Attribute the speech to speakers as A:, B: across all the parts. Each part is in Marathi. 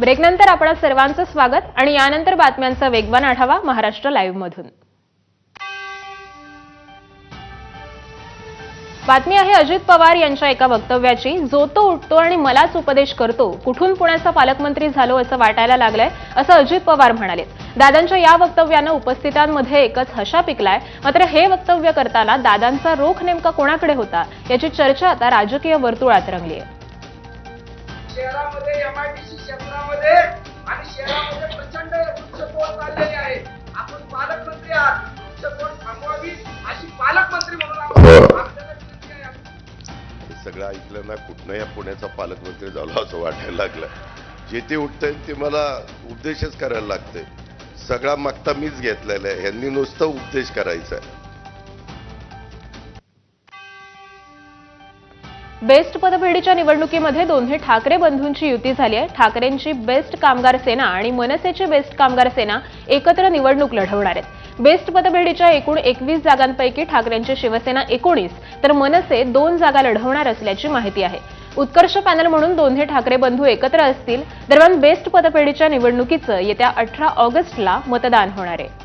A: ब्रेकनंतर आपणा सर्वांचं स्वागत आणि यानंतर बातम्यांचा वेगवान आढावा महाराष्ट्र लाईव्ह मधून। बातमी आहे अजित पवार यांच्या एका वक्तव्याची। जो तो उठतो आणि मलाच उपदेश करतो, कुठून पुण्याचा पालकमंत्री झालो असं वाटायला लागलंय, असं अजित पवार म्हणाले। दादांच्या या वक्तव्यानं उपस्थितांमध्ये एकच हशा पिकलाय। मात्र हे वक्तव्य करताना दादांचा रोख नेमका कोणाकडे होता याची चर्चा आता राजकीय वर्तुळात रंगली आहे।
B: शहरामध्ये एमआयडीसी क्षेत्रामध्ये आणि शहरामध्ये प्रचंड वृक्षतोड चाललेली आहे। आपण पालकमंत्री आहात, वृक्षतोड थांबवावी अशी पालकमंत्री म्हणून आपल्याला
C: सगळं ऐकलं ना, कुठनं या पुण्याचा पालकमंत्री झाला असं वाटायला लागलं। जे ते उठतंय ते मला उपदेशच करायला लागतंय। सगळा मागता मीच घेतलेला आहे, यांनी नुसतं उपदेश करायचा आहे।
A: बेस्ट पतपेढीच्या निवडणुकीमध्ये दोन्ही ठाकरे बंधूंची युती झाली आहे। ठाकरेंची बेस्ट कामगार सेना आणि मनसेची बेस्ट कामगार सेना एकत्र निवडणूक लढवणार आहेत। बेस्ट पतपेढीच्या एकूण 21 जागांपैकी ठाकरेंची शिवसेना 19 तर मनसे 2 जागा लढवणार असल्याची माहिती आहे। उत्कर्ष पॅनल म्हणून दोन्ही ठाकरे बंधू एकत्र असतील। दरम्यान बेस्ट पतपेढीच्या निवडणुकीचं येत्या 18 ऑगस्टला मतदान होणार आहे।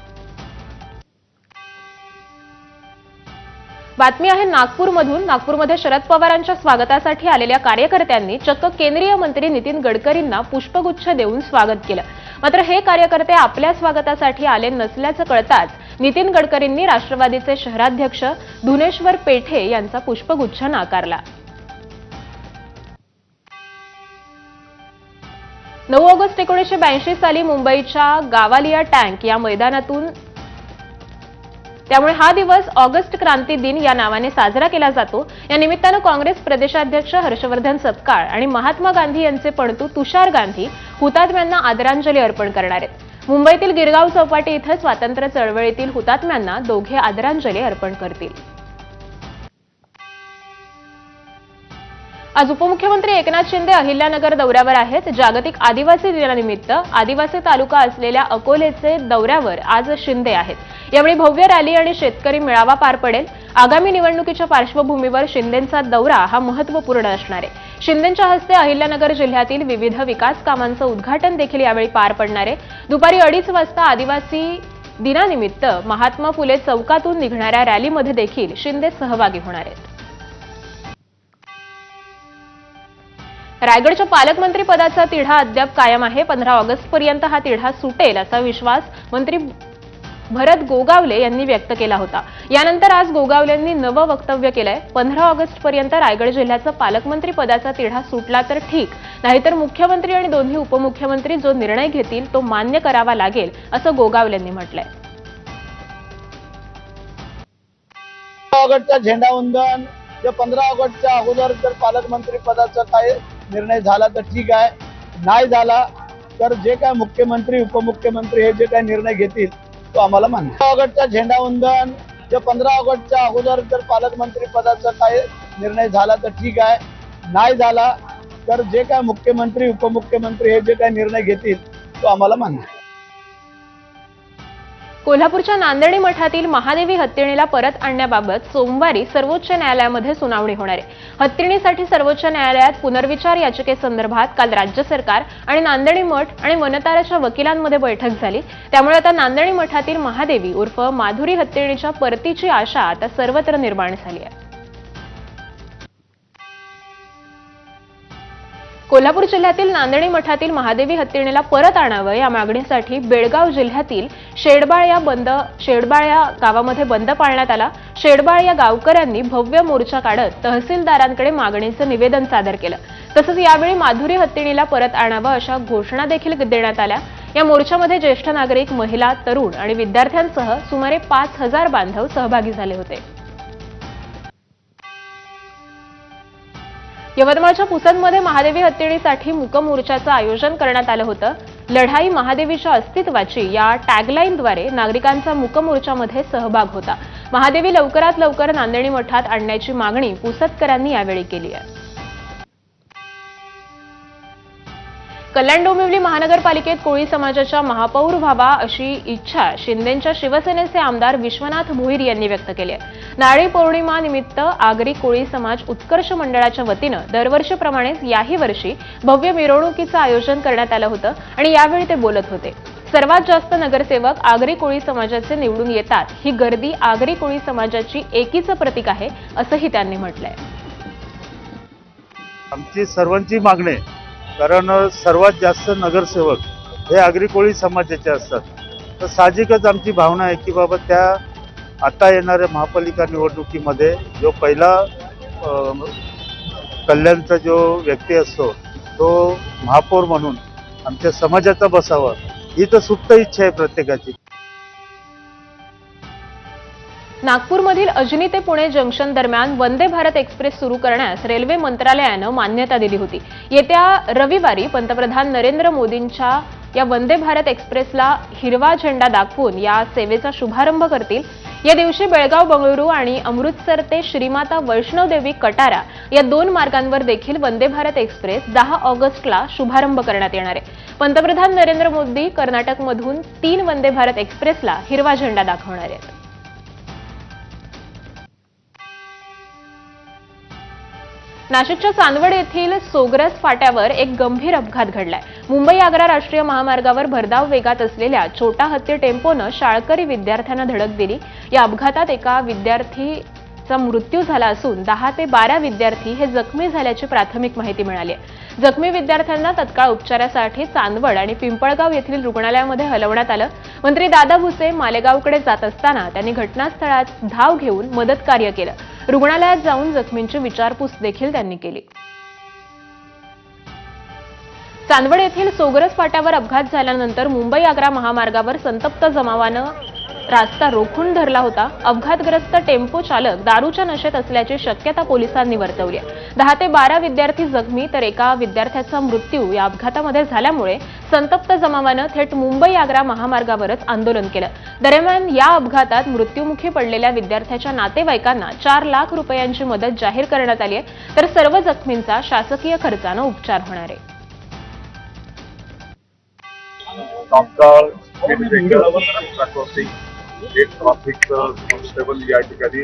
A: बातमी आहे नागपूरमधून। नागपूरमध्ये शरद पवारांच्या स्वागतासाठी आलेल्या कार्यकर्त्यांनी चक्क केंद्रीय मंत्री नितीन गडकरींना पुष्पगुच्छ देऊन स्वागत केलं। मात्र हे कार्यकर्ते आपल्या स्वागतासाठी आले नसल्याचं कळताच नितीन गडकरींनी राष्ट्रवादीचे शहराध्यक्ष धुनेश्वर पेठे यांचा पुष्पगुच्छ नाकारला। 9 ऑगस्ट 1982 साली मुंबईच्या गावालिया टँक या मैदानातून त्यामुळे हा दिवस ऑगस्ट क्रांती दिन या नावाने साजरा केला जातो। या निमित्तानं काँग्रेस प्रदेशाध्यक्ष हर्षवर्धन सपकाळ आणि महात्मा गांधी यांचे पणतू तुषार गांधी हुतात्म्यांना आदरांजली अर्पण करणार आहेत। मुंबईतील गिरगाव चौपाटी इथं स्वातंत्र्य चळवळीतील हुतात्म्यांना दोघे आदरांजली अर्पण करतील। आज उपमुख्यमंत्री एकनाथ शिंदे अहिल्यानगर दौऱ्यावर आहेत। जागतिक आदिवासी दिनानिमित्त आदिवासी तालुका असलेल्या अकोलेचे दौऱ्यावर आज शिंदे आहेत। यावेळी भव्य रॅली आणि शेतकरी मेळावा पार पडेल। आगामी निवडणुकीच्या पार्श्वभूमीवर शिंदेंचा दौरा हा महत्त्वपूर्ण असणार आहे। शिंदेंच्या हस्ते अहिल्यानगर जिल्ह्यातील विविध विकास कामांचं उद्घाटन देखील यावेळी पार पडणार आहे। दुपारी 2:30 वाजता आदिवासी दिनानिमित्त महात्मा फुले चौकातून निघणाऱ्या रॅलीमध्ये देखील शिंदे सहभागी होणार आहेत। रायगडच्या पालकमंत्री पदाचा तिढा अद्याप कायम आहे। 15 ऑगस्टपर्यंत हा तिढा सुटेल असा विश्वास मंत्री भरत गोगावले यांनी व्यक्त केला होता। यानंतर आज गोगावलेंनी नवं वक्तव्य केलंय। 15 ऑगस्टपर्यंत रायगड जिल्ह्याचा पालकमंत्री पदाचा तिढा सुटला तर ठीक, नाहीतर मुख्यमंत्री आणि दोन्ही उपमुख्यमंत्री जो निर्णय घेतील तो मान्य करावा लागेल असं गोगावलेंनी म्हटलंय।
D: ऑगस्टचा झेंडावंदन 15 ऑगस्टच्या अगोदर जर पालकमंत्री पदाचा काय निर्णय झाला तर ठीक आहे, नाही झाला तर जे काय मुख्यमंत्री उपमुख्यमंत्री हे जे काय निर्णय घेतील तो आम्हाला मान्य। ऑगस्टचा झेंडावंदन 15 ऑगस्टच्या अगोदर जर पालकमंत्री पदाचा काय निर्णय झाला तर ठीक आहे, नाही झाला तर जे काय मुख्यमंत्री उपमुख्यमंत्री हे जे काय निर्णय घेतील तो आम्हाला मान्य।
A: कोल्हापूरच्या नांदणी मठातील महादेवी हत्तीणीला परत आणण्याबाबत सोमवारी सर्वोच्च न्यायालयामध्ये सुनावणी होणार आहे। हत्तीणीसाठी सर्वोच्च न्यायालयात पुनर्विचार याचिकेसंदर्भात काल राज्य सरकार आणि नांदणी मठ आणि वनताराच्या वकिलांमध्ये बैठक झाली। त्यामुळे आता नांदणी मठातील महादेवी उर्फ माधुरी हत्तीणीच्या परतीची आशा आता सर्वत्र निर्माण झाली आहे। कोल्हापूर जिल्ह्यातील नांदणी मठातील महादेवी हत्तीणीला परत आणावं या मागणीसाठी बेळगाव जिल्ह्यातील शेडबाळ या गावामध्ये बंद पाळण्यात आला। शेडबाळ या गावकऱ्यांनी भव्य मोर्चा काढत तहसीलदारांकडे मागणीचं निवेदन सादर केलं। तसंच यावेळी माधुरी हत्तीणीला परत आणावं अशा घोषणा देखील देण्यात आल्या। या मोर्चामध्ये ज्येष्ठ नागरिक, महिला, तरुण आणि विद्यार्थ्यांसह सुमारे 5000 बांधव सहभागी झाले होते। यवतमाळच्या पुसदमध्ये महादेवी हत्तीणीसाठी मूक मोर्चाचं आयोजन करण्यात आलं होतं। लढाई महादेवीच्या अस्तित्वाची या टॅगलाईनद्वारे नागरिकांचा मूक मोर्चामध्ये सहभाग होता। महादेवी लवकरात लवकर नांदणी मठात आणण्याची मागणी पुसदकरांनी यावेळी केली आहे। कल्याण डोंबिवली महानगरपालिकेत कोळी समाजाच्या महापौर व्हावा अशी इच्छा शिंदेंच्या शिवसेनेचे आमदार विश्वनाथ भोईर यांनी व्यक्त केली आहे. नारळी पौर्णिमा निमित्त आगरी कोळी समाज उत्कर्ष मंडळाच्या वतीनं दरवर्षीप्रमाणेच याही वर्षी भव्य मिरवणुकीचं आयोजन करण्यात आलं होतं आणि यावेळी ते बोलत होते. सर्वात जास्त नगरसेवक आगरी कोळी समाजाचे निवडून येतात. ही गर्दी आगरी कोळी समाजाची एकीचं प्रतीक आहे असंही त्यांनी म्हटलंय.
E: आमची सर्वांची मागणी आहे, कारण सर्वात जास्त नगरसेवक हे आगरी कोळी समाजाचे असतात. तर साहजिकच आमची भावना आहे की बाबा त्या आता येणाऱ्या महापालिका निवडणुकीमध्ये जो पहिला कल्याणचा जो व्यक्ती असतो तो महापौर म्हणून आमच्या समाजाचा बसावा, ही तर सुप्त इच्छा आहे प्रत्येकाची.
A: नागपूरमधील अजनी ते पुणे जंक्शन दरम्यान वंदे भारत एक्सप्रेस सुरू करण्यास रेल्वे मंत्रालयानं मान्यता दिली होती. येत्या रविवारी पंतप्रधान नरेंद्र मोदींच्या या वंदे भारत एक्सप्रेसला हिरवा झेंडा दाखवून या सेवेचा शुभारंभ करतील. या दिवशी बेळगाव बंगळुरू आणि अमृतसर ते श्रीमाता वैष्णोदेवी कटारा या 2 मार्गांवर देखील वंदे भारत एक्सप्रेस 10 ऑगस्टला शुभारंभ करण्यात येणार आहे. पंतप्रधान नरेंद्र मोदी कर्नाटकमधून 3 वंदे भारत एक्सप्रेसला हिरवा झेंडा दाखवणार आहेत. नाशिकच्या चांदवड येथील सोग्रस फाट्यावर एक गंभीर अपघात घडलाय. मुंबई आग्रा राष्ट्रीय महामार्गावर भरधाव वेगात असलेल्या छोटा हत्ती टेम्पोनं शाळकरी विद्यार्थ्यांना धडक दिली. या अपघातात एका विद्यार्थीचा मृत्यू झाला असून 10 ते 12 विद्यार्थी हे जखमी झाल्याची प्राथमिक माहिती मिळाली आहे. जखमी विद्यार्थ्यांना तत्काळ उपचारासाठी चांदवड आणि पिंपळगाव येथील रुग्णालयामध्ये हलवण्यात आलं. मंत्री दादा भुसे मालेगावकडे जात असताना त्यांनी घटनास्थळात धाव घेऊन मदत कार्य केलं. रुग्णालयात जाऊन जखमींची विचारपूस देखील त्यांनी केली. चांदवड येथील सोगरस फाट्यावर अपघात झाल्यानंतर मुंबई आग्रा महामार्गावर संतप्त जमावानं रास्ता रोखून धरला होता. अपघातग्रस्त टेम्पो चालक दारूच्या नशेत असल्याची शक्यता पोलिसांनी वर्तवली आहे. 10 ते 12 विद्यार्थी जखमी तर एका विद्यार्थ्याचा मृत्यू या अपघातामध्ये झाल्यामुळे संतप्त जमावानं थेट मुंबई आग्रा महामार्गावरच आंदोलन केलं. दरम्यान या अपघातात मृत्युमुखी पडलेल्या विद्यार्थ्याच्या नातेवाईकांना 4 लाख रुपयांची मदत जाहीर करण्यात आली आहे. तर सर्व जखमींचा शासकीय खर्चानं उपचार होणार आहे.
F: एक ट्रॅफिक कॉन्स्टेबल या ठिकाणी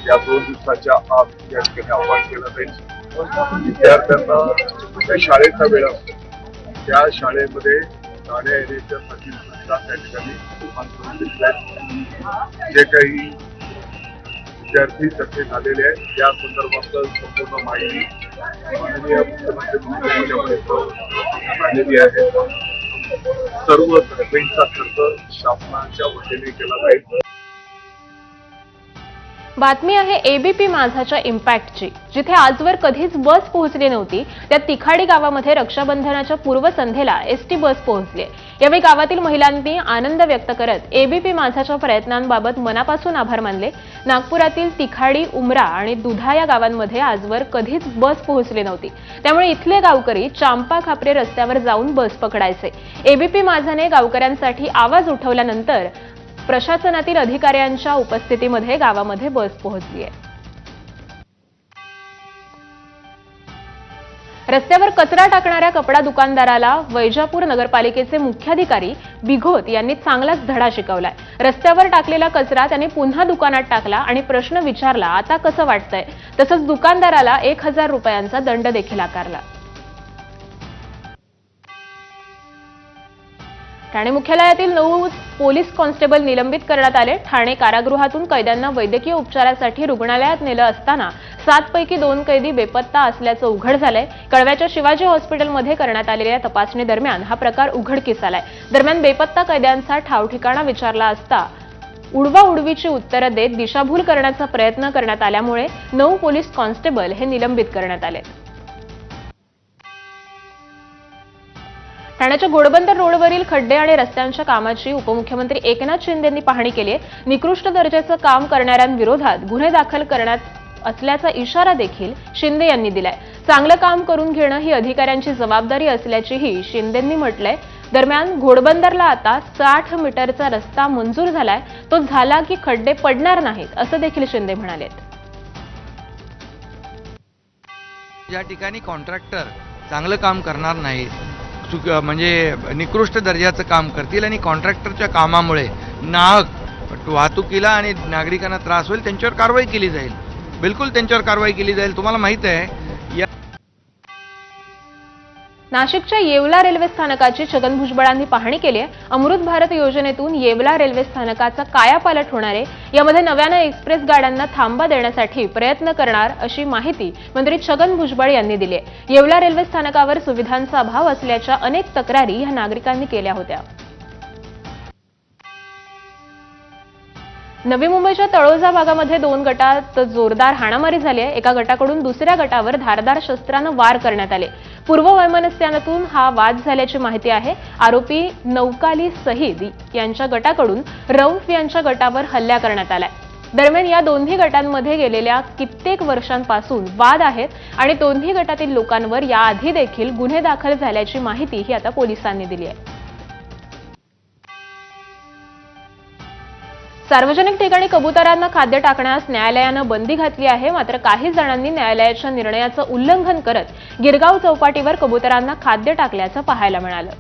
F: या 2 दिवसाच्या आत या ठिकाणी आव्हान केलं जाईल. विद्यार्थ्यांना त्या शाळेचा वेळ असतो, त्या शाळेमध्ये जाण्या येण्याच्यासाठी सुद्धा त्या ठिकाणी मानसून दिलेले आहेत. जे काही विद्यार्थी जखमी झालेले आहेत या संदर्भात संपूर्ण माहिती माननीय मुख्यमंत्री महोदयांपर्यंत आलेली आहे. सर्व जखमींचा खर्च शासनाच्या वतीने केला जाईल.
A: बातमी आहे एबीपी माझाच्या इम्पॅक्टची. जिथे आजवर कधीच बस पोहोचली नव्हती त्या तिखाडी गावामध्ये रक्षाबंधनाच्या पूर्वसंध्येला एसटी बस पोहोचली. यावेळी गावातील महिलांनी आनंद व्यक्त करत एबीपी माझाच्या प्रयत्नांबाबत मनापासून आभार मानले. नागपुरातील तिखाडी, उमरा आणि दुधा या गावांमध्ये आजवर कधीच बस पोहोचली नव्हती. त्यामुळे इथले गावकरी चांपा खापरे रस्त्यावर जाऊन बस पकडायचे. एबीपी माझाने गावकऱ्यांसाठी आवाज उठवल्यानंतर प्रशासनातील अधिकाऱ्यांच्या उपस्थितीमध्ये गावामध्ये बस पोहोचली आहे. रस्त्यावर कचरा टाकणाऱ्या कपडा दुकानदाराला वैजापूर नगरपालिकेचे मुख्याधिकारी बिघोत यांनी चांगलाच धडा शिकवलाय. रस्त्यावर टाकलेला कचरा त्यांनी पुन्हा दुकानात टाकला आणि प्रश्न विचारला, आता कसं वाटतंय? तसंच दुकानदाराला 1000 रुपयांचा दंड देखील आकारला. ठाणे मुख्यालयातील 9 पोलीस कॉन्स्टेबल निलंबित करण्यात आले. ठाणे कारागृहातून कैद्यांना वैद्यकीय उपचारासाठी रुग्णालयात नेलं असताना 7 पैकी 2 कैदी बेपत्ता असल्याचं उघड झालंय. कळव्याच्या शिवाजी हॉस्पिटलमध्ये करण्यात आलेल्या तपासणी दरम्यान हा प्रकार उघडकीस आलाय. दरम्यान बेपत्ता कैद्यांचा ठावठिकाणा विचारला असता उडवाउडवीची उत्तरं देत दिशाभूल करण्याचा प्रयत्न करण्यात आल्यामुळे 9 पोलीस कॉन्स्टेबल हे निलंबित करण्यात आले. ठाण्याच्या घोडबंदर रोडवरील खड्डे आणि रस्त्यांच्या कामाची उपमुख्यमंत्री एकनाथ शिंदेंनी पाहणी केली आहे. निकृष्ट दर्जाचं काम करणाऱ्यांविरोधात गुन्हे दाखल करण्यात असल्याचा इशारा देखील शिंदे यांनी दिलाय. चांगलं काम करून घेणं ही अधिकाऱ्यांची जबाबदारी असल्याचीही शिंदेंनी म्हटलंय. दरम्यान घोडबंदरला आता 60 मीटरचा रस्ता मंजूर झालाय. तो झाला की खड्डे पडणार नाहीत असं देखील शिंदे म्हणालेत.
G: या ठिकाणी कॉन्ट्रॅक्टर चांगलं काम करणार नाहीत म्हणजे निकृष्ट दर्जाचं काम करतील आणि कॉन्ट्रॅक्टरच्या कामामुळे नाहक वाहतुकीला आणि नागरिकांना त्रास होईल, त्यांच्यावर कारवाई केली जाईल. बिलकुल त्यांच्यावर कारवाई केली जाईल. तुम्हाला माहित आहे या
A: नाशिकच्या येवला रेल्वे स्थानकाची छगन भुजबळांनी पाहणी केली आहे. अमृत भारत योजनेतून येवला रेल्वे स्थानकाचा कायापालट होणार आहे. यामध्ये नव्यानं एक्सप्रेस गाड्यांना थांबा देण्यासाठी प्रयत्न करणार अशी माहिती मंत्री छगन भुजबळ यांनी दिली आहे. येवला रेल्वे स्थानकावर सुविधांचा अभाव असल्याच्या अनेक तक्रारी या नागरिकांनी केल्या होत्या. नवी मुंबईच्या तळोजा भागामध्ये 2 गटात जोरदार हाणामारी झाली आहे. एका गटाकडून दुसऱ्या गटावर धारदार शस्त्रानं वार करण्यात आले. पूर्ववैमनस्यातून हा वाद झाल्याची माहिती आहे. आरोपी नौकाली सहीद यांच्या गटाकडून रौफ यांच्या गटावर हल्ला करण्यात आलाय. दरम्यान या दोन्ही गटांमध्ये गेलेल्या कित्येक वर्षांपासून वाद आहेत आणि दोन्ही गटातील लोकांवर याआधी देखील गुन्हे दाखल झाल्याची माहिती ही आता पोलिसांनी दिली आहे. सार्वजनिक ठिकाणी कबुतरांना खाद्य टाकण्यास न्यायालयानं बंदी घातली आहे. मात्र काही जणांनी न्यायालयाच्या निर्णयाचं उल्लंघन करत गिरगाव चौपाटीवर कबुतरांना खाद्य टाकल्याचं पाहायला मिळालं.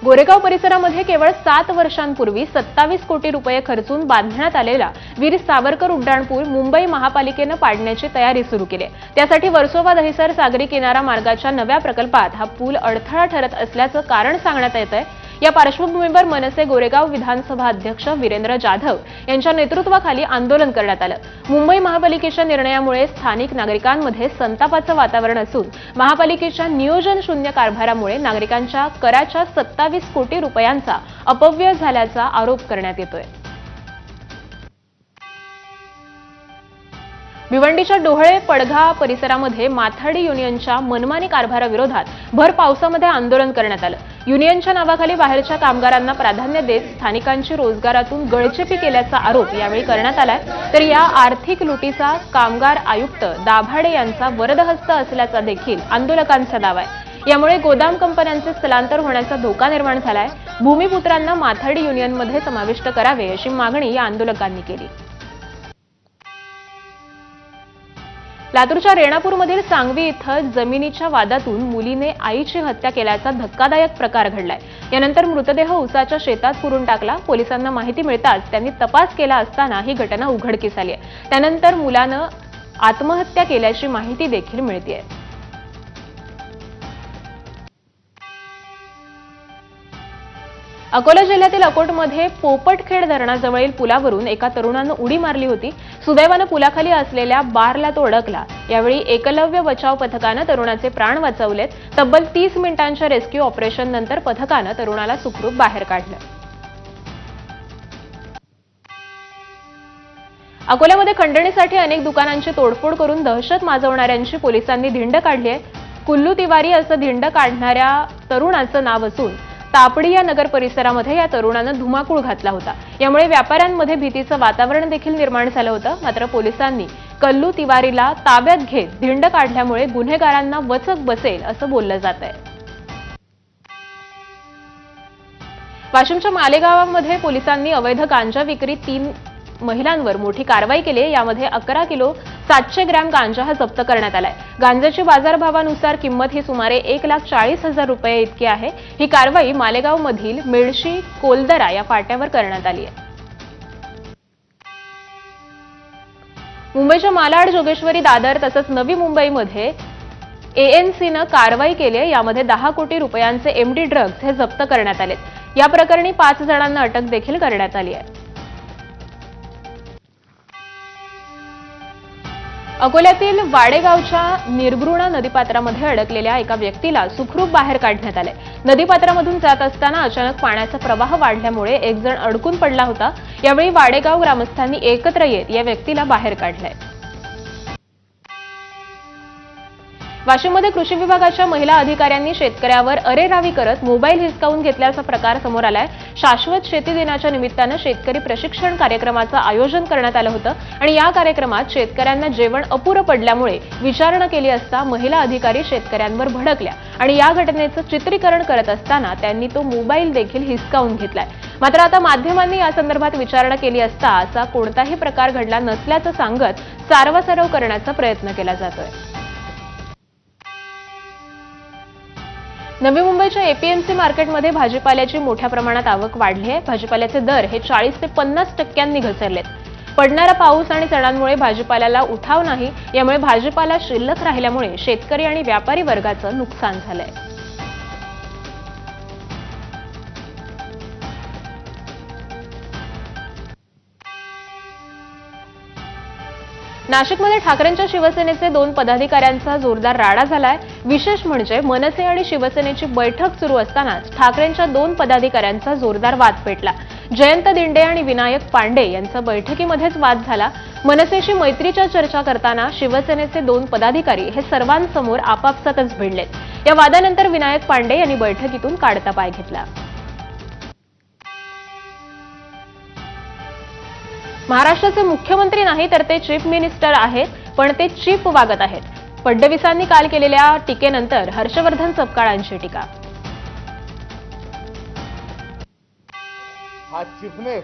A: गोरेगाव परिसरामध्ये केवळ 7 वर्षांपूर्वी 27 कोटी रुपये खर्चून बांधण्यात आलेला वीर सावरकर उड्डाणपूल मुंबई महापालिकेनं पाडण्याची तयारी सुरू केली आहे. त्यासाठी वर्सोवा दहिसर सागरी किनारा मार्गाच्या नव्या प्रकल्पात हा पूल अडथळा ठरत असल्याचं कारण सांगण्यात येत आहे. या पार्श्वभूमीवर मनसे गोरेगाव विधानसभा अध्यक्ष वीरेंद्र जाधव यांच्या नेतृत्वाखाली आंदोलन करण्यात आलं. मुंबई महापालिकेच्या निर्णयामुळे स्थानिक नागरिकांमध्ये संतापाचं वातावरण असून महापालिकेच्या नियोजन शून्य कारभारामुळे नागरिकांच्या कराच्या 27 कोटी रुपयांचा अपव्यय झाल्याचा आरोप करण्यात येतोय. भिवंडीच्या डोहळे पडघा परिसरामध्ये माथाडी युनियनच्या मनमानी कारभाराविरोधात भर पावसामध्ये आंदोलन करण्यात आलं. युनियनच्या नावाखाली बाहेरच्या कामगारांना प्राधान्य देत स्थानिकांची रोजगारातून गळचेपी केल्याचा आरोप यावेळी करण्यात आलाय. तर या आर्थिक लुटीचा कामगार आयुक्त दाभाडे यांचा वरदहस्त असल्याचा देखील आंदोलकांचा दावा आहे. यामुळे गोदाम कंपन्यांचे स्थलांतर होण्याचा धोका निर्माण झालाय. भूमिपुत्रांना माथाडी युनियनमध्ये समाविष्ट करावे अशी मागणी या आंदोलकांनी केली. लातूरच्या रेणापूरमधील सांगवी इथं जमिनीच्या वादातून मुलीने आईची हत्या केल्याचा धक्कादायक प्रकार घडलाय. यानंतर मृतदेह उसाच्या शेतात पुरून टाकला. पोलिसांना माहिती मिळताच त्यांनी तपास केला असताना ही घटना उघडकीस आली आहे. त्यानंतर मुलानं आत्महत्या केल्याची माहिती देखील मिळतेय. अकोला जिल्ह्यातील अकोटमध्ये पोपटखेड धरणाजवळील पुलावरून एका तरुणानं उडी मारली होती. सुदैवानं पुलाखाली असलेल्या बारला तो अडकला. यावेळी एकलव्य बचाव पथकानं तरुणाचे प्राण वाचवलेत. तब्बल 30 मिनिटांच्या रेस्क्यू ऑपरेशन नंतर पथकानं तरुणाला सुखरूप बाहेर काढलं. अकोल्यामध्ये खंडणीसाठी अनेक दुकानांची तोडफोड करून दहशत माजवणाऱ्यांची पोलिसांनी धिंड काढली आहे. कुल्लू तिवारी असं धिंड काढणाऱ्या तरुणाचं नाव असून तापडिया नगर परिसरामध्ये या तरुणानं धुमाकूळ घातला होता. यामुळे व्यापाऱ्यांमध्ये भीतीचं वातावरण देखील निर्माण झालं होतं. मात्र पोलिसांनी कल्लू तिवारीला ताब्यात घेत धिंड काढल्यामुळे गुन्हेगारांना वचक बसेल असं बोललं जात आहे. वाशिमच्या मालेगावामध्ये पोलिसांनी अवैध गांजा विक्री 3 महिलांवर मोठी कारवाई केली. यामध्ये 11 किलो 700 ग्रॅम गांजा हा जप्त करण्यात आलाय. गांजाची बाजारभावानुसार किंमत ही सुमारे 1,40,000 रुपये इतकी आहे. ही कारवाई मालेगावमधील मेळशी कोलदरा या फाट्यावर करण्यात आली आहे. मुंबईच्या मालाड, जोगेश्वरी, दादर तसंच नवी मुंबईमध्ये एएनसीनं कारवाई केली आहे. यामध्ये 10 कोटी रुपयांचे एमडी ड्रग्ज हे जप्त करण्यात आलेत. या प्रकरणी 5 जणांना अटक देखील करण्यात आली आहे. अकोल्यातील वाडेगावच्या निर्गृणा नदीपात्रामध्ये अडकलेल्या एका व्यक्तीला सुखरूप बाहेर काढण्यात आले. नदीपात्रामधून जात असताना अचानक पाण्याचा प्रवाह वाढल्यामुळे एक जण अडकून पडला होता. यावेळी वाडेगाव ग्रामस्थांनी एकत्र येत या व्यक्तीला बाहेर काढलंय. वाशिममध्ये कृषी विभागाच्या महिला अधिकाऱ्यांनी शेतकऱ्यावर अरेरावी करत मोबाईल हिसकावून घेतल्याचा प्रकार समोर आलाय. शाश्वत शेती दिनाच्या निमित्तानं शेतकरी प्रशिक्षण कार्यक्रमाचं आयोजन करण्यात आलं होतं आणि या कार्यक्रमात शेतकऱ्यांना जेवण अपुरं पडल्यामुळे विचारणा केली असता महिला अधिकारी शेतकऱ्यांवर भडकल्या आणि या घटनेचं चित्रीकरण करत असताना त्यांनी तो मोबाईल देखील हिसकावून घेतलाय. मात्र आता माध्यमांनी या संदर्भात विचारणा केली असता असा कोणताही प्रकार घडला नसल्याचं सांगत सारवासारव करण्याचा प्रयत्न केला जातोय. नवी मुंबईच्या एपीएमसी मार्केटमध्ये भाजीपाल्याची मोठ्या प्रमाणात आवक वाढली आहे. भाजीपाल्याचे दर हे 40 ते 50% घसरलेत. पडणारा पाऊस आणि सणांमुळे भाजीपाल्याला उठाव नाही, यामुळे भाजीपाला शिल्लक राहिल्यामुळे शेतकरी आणि व्यापारी वर्गाचं नुकसान झालंय. नाशिकमध्ये ठाकरेंच्या शिवसेनेचे 2 पदाधिकाऱ्यांचा जोरदार राडा झालाय. विशेष म्हणजे मनसे आणि शिवसेनेची बैठक सुरू असतानाच ठाकरेंच्या 2 पदाधिकाऱ्यांचा जोरदार वाद पेटला. जयंत दिंडे आणि विनायक पांडे यांचा बैठकीमध्येच वाद झाला. मनसेशी मैत्रीच्या चर्चा करताना शिवसेनेचे 2 पदाधिकारी हे सर्वांसमोर आपापसातच भिडलेत. या वादानंतर विनायक पांडे यांनी बैठकीतून काढता पाय घेतला. महाराष्ट्राचे मुख्यमंत्री नाही तर ते चीफ मिनिस्टर आहेत, पण ते चीप वागत आहेत. फडणवीसांनी काल केलेल्या टीकेनंतर हर्षवर्धन सपकाळांची टीका.
H: हा चिफनेस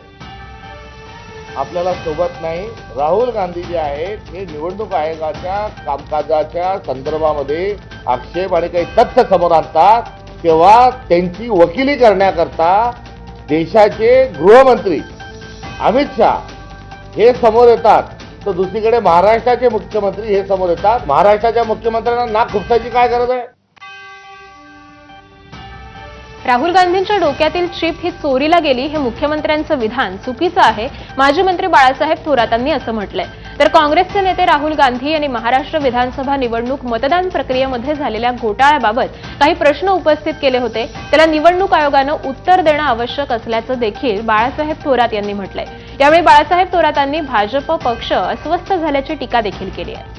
H: आपल्याला सोबत नाही. राहुल गांधी जे आहेत हे निवडणूक आयोगाच्या कामकाजाच्या संदर्भामध्ये आक्षेप आणि काही तथ्य समोर आणतात, तेव्हा त्यांची वकिली करण्याकरता देशाचे गृहमंत्री अमित शहा हे समोर येतात, तर दुसरीकडे महाराष्ट्राचे मुख्यमंत्री हे समोर येतात. महाराष्ट्राच्या मुख्यमंत्र्यांना नाक खुपसायची काय गरज आहे?
A: राहुल गांधींच्या डोक्यातील चीप ही चोरीला गेली हे मुख्यमंत्र्यांचं विधान चुकीचं आहे, माजी मंत्री बाळासाहेब थोरातांनी असं म्हटलंय. तर काँग्रेसचे नेते राहुल गांधी यांनी महाराष्ट्र विधानसभा निवडणूक मतदान प्रक्रियेमध्ये झालेल्या घोटाळ्याबाबत काही प्रश्न उपस्थित केले होते. त्याला निवडणूक आयोगानं उत्तर देणं आवश्यक असल्याचं देखील बाळासाहेब थोरात यांनी म्हटलंय. यावेळी बाळासाहेब थोरातांनी भाजप पक्ष अस्वस्थ झाल्याची टीका देखील केली आहे.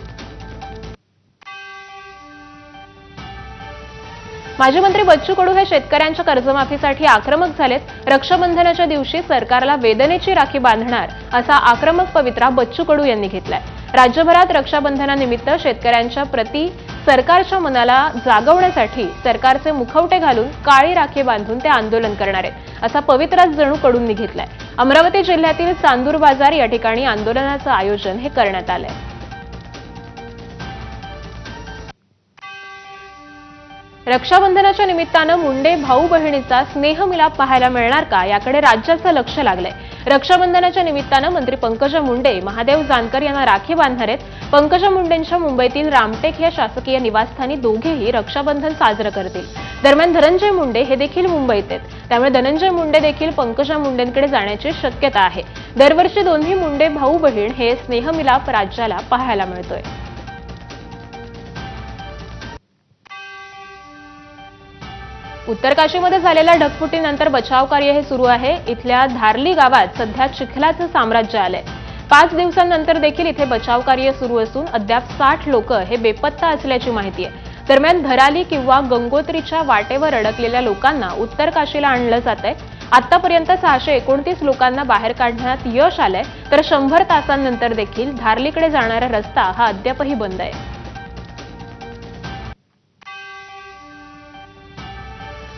A: माजी मंत्री बच्चू कडू हे शेतकऱ्यांच्या कर्जमाफीसाठी आक्रमक झालेत. रक्षाबंधनाच्या दिवशी सरकारला वेदनेची राखी बांधणार असा आक्रमक पवित्रा बच्चू कडू यांनी घेतलाय. राज्यभरात रक्षाबंधनानिमित्त शेतकऱ्यांच्या प्रति सरकारच्या मनाला जागवण्यासाठी सरकारचे मुखवटे घालून काळी राखी बांधून ते आंदोलन करणार आहेत असा पवित्राच जणू कडूंनी घेतलाय. अमरावती जिल्ह्यातील चांदूर बाजार या ठिकाणी आंदोलनाचं आयोजन हे करण्यात आलंय. रक्षाबंधनाच्या निमित्तानं मुंडे भाऊ बहिणीचा स्नेहमिलाप पाहायला मिळणार का, याकडे राज्याचं लक्ष लागलंय. रक्षाबंधनाच्या निमित्तानं मंत्री पंकजा मुंडे महादेव जानकर यांना राखी बांधणार आहेत. पंकजा मुंडेंच्या मुंबईतील रामटेक या शासकीय निवासस्थानी दोघेही रक्षाबंधन साजरं करतील. दरम्यान धनंजय मुंडे हे देखील मुंबईत आहेत, त्यामुळे धनंजय मुंडे देखील पंकजा मुंडेंकडे जाण्याची शक्यता आहे. दरवर्षी दोन्ही मुंडे भाऊ बहीण हे स्नेहमिलाप राज्याला पाहायला मिळतोय. उत्तर काशीमध्ये झालेल्या ढगफुटीनंतर बचाव कार्य हे सुरू आहे. इथल्या धारली गावात सध्या चिखलाचं साम्राज्य आलंय. 5 दिवसांनंतर देखील इथे बचाव कार्य सुरू असून अद्याप 60 लोक हे बेपत्ता असल्याची माहिती आहे. दरम्यान धराली किंवा गंगोत्रीच्या वाटेवर अडकलेल्या लोकांना उत्तर काशीला आणलं जातंय. आतापर्यंत 629 लोकांना बाहेर काढण्यात यश आलंय, तर 100 तासांनंतर देखील धारलीकडे जाणारा रस्ता हा अद्यापही बंद आहे.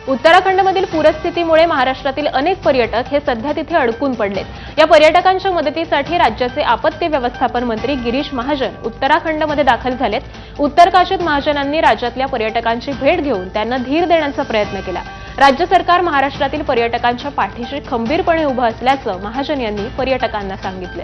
A: उत्तराखंडमधील पूरस्थितीमुळे महाराष्ट्रातील अनेक पर्यटक हे सध्या तिथे अडकून पडलेत. या पर्यटकांच्या मदतीसाठी राज्याचे आपत्ती व्यवस्थापन मंत्री गिरीश महाजन उत्तराखंडमध्ये दाखल झालेत. उत्तर काशीत महाजनांनी राज्यातल्या पर्यटकांची भेट घेऊन त्यांना धीर देण्याचा प्रयत्न केला. राज्य सरकार महाराष्ट्रातील पर्यटकांच्या पाठीशी खंबीरपणे उभं असल्याचं महाजन यांनी पर्यटकांना सांगितलं.